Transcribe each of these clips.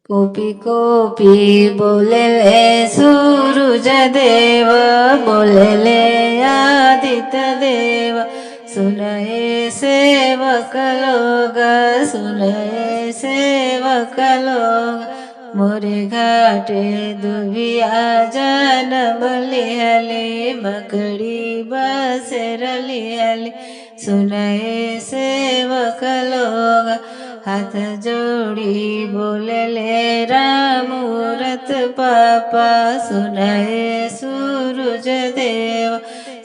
Copy copy बोलेले सूरज देव, बोलेले आदित्य देव। सुनए सेवक लोग, सुनए सेवक लोग। मोरे घाटे दुभिया जनम लिहली, मकड़ी बसेर लिहली। सुनए सेवक लोग, हाथ जोड़ी बोलेले राम मूरत पापा। सुनए सूरज देव,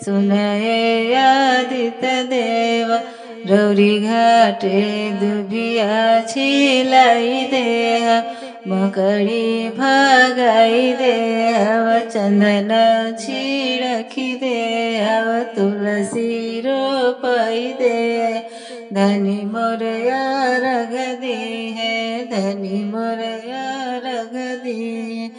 सुनए आदित्य देव। रौरी घाटे दुभिया छिलाई देह, मकड़ी भगाई देव। चंदन छिड़की देव, तुलसी रोपाई दे। धनी मोर अर्घ दी है, धनी मोर अर्घ दी।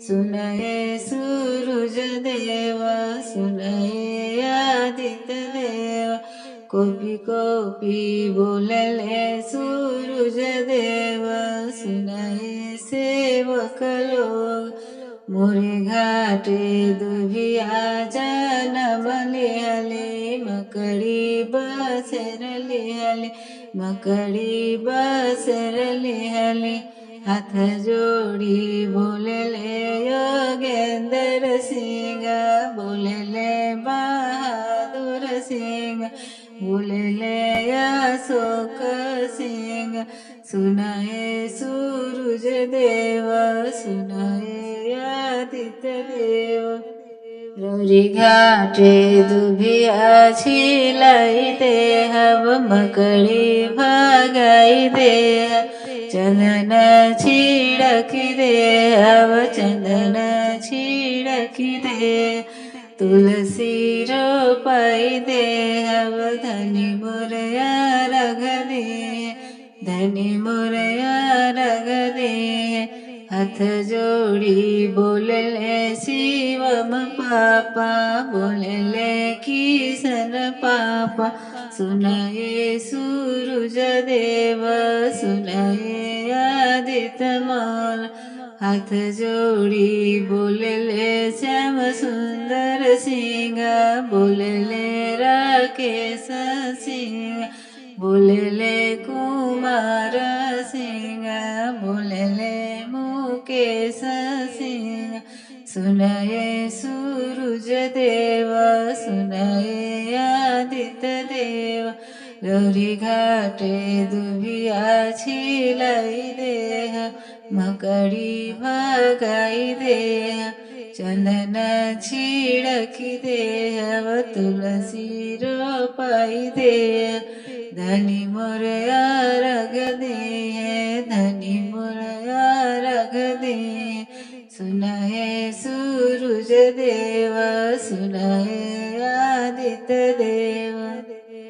सुनए सूरज देव, सुनए आदित्य देव। कोपी कोपी बोलेले सूरज देव, सुनए सेवक लोग। मोरे घाटे दुभिया जनम लिहली, मकड़ी बसेर लिहली, मकड़ी बसेर लिहली। हाथ जोड़ी बोलेले योगेंद्र सिंह, बोलेले बहादुर सिंह, बोलेले अशोक सिंह। सुनाए सूरज देव, सुनाए आदित्य देव। रौरी घाटे दुभिया छिलाई देह, मकड़ी भगाई देह। चंदन छिड़की देह, चंदन छिड़की देह। तुलसी रोपाई देह, धनी मोर अर्घ दे, धनी मोर अर्घ दे। हाथ जोड़ी बोलेले शिवम पापा, बोलेले किशन पापा। सुनाए सूरज देव, सुनाए आदित्य माल। हाथ जोड़ी बोलेले श्याम सुंदर सिंह, बोलेले राकेश सिंह, बोलेले कुमार सिंह, बोलेले मुकेश सिंह। सुनाए सूरज देव, सुनाए आदित्य देव। रौरी घाटे दुभिया छिलाई देह, मकड़ी भगाई देह। चंदन छिड़की देह, तुलसी रोपाई देह। धनी मोर अर्घ दे, धनी मोर अर्घ दे। सुनाए सूरज देव, सुनाए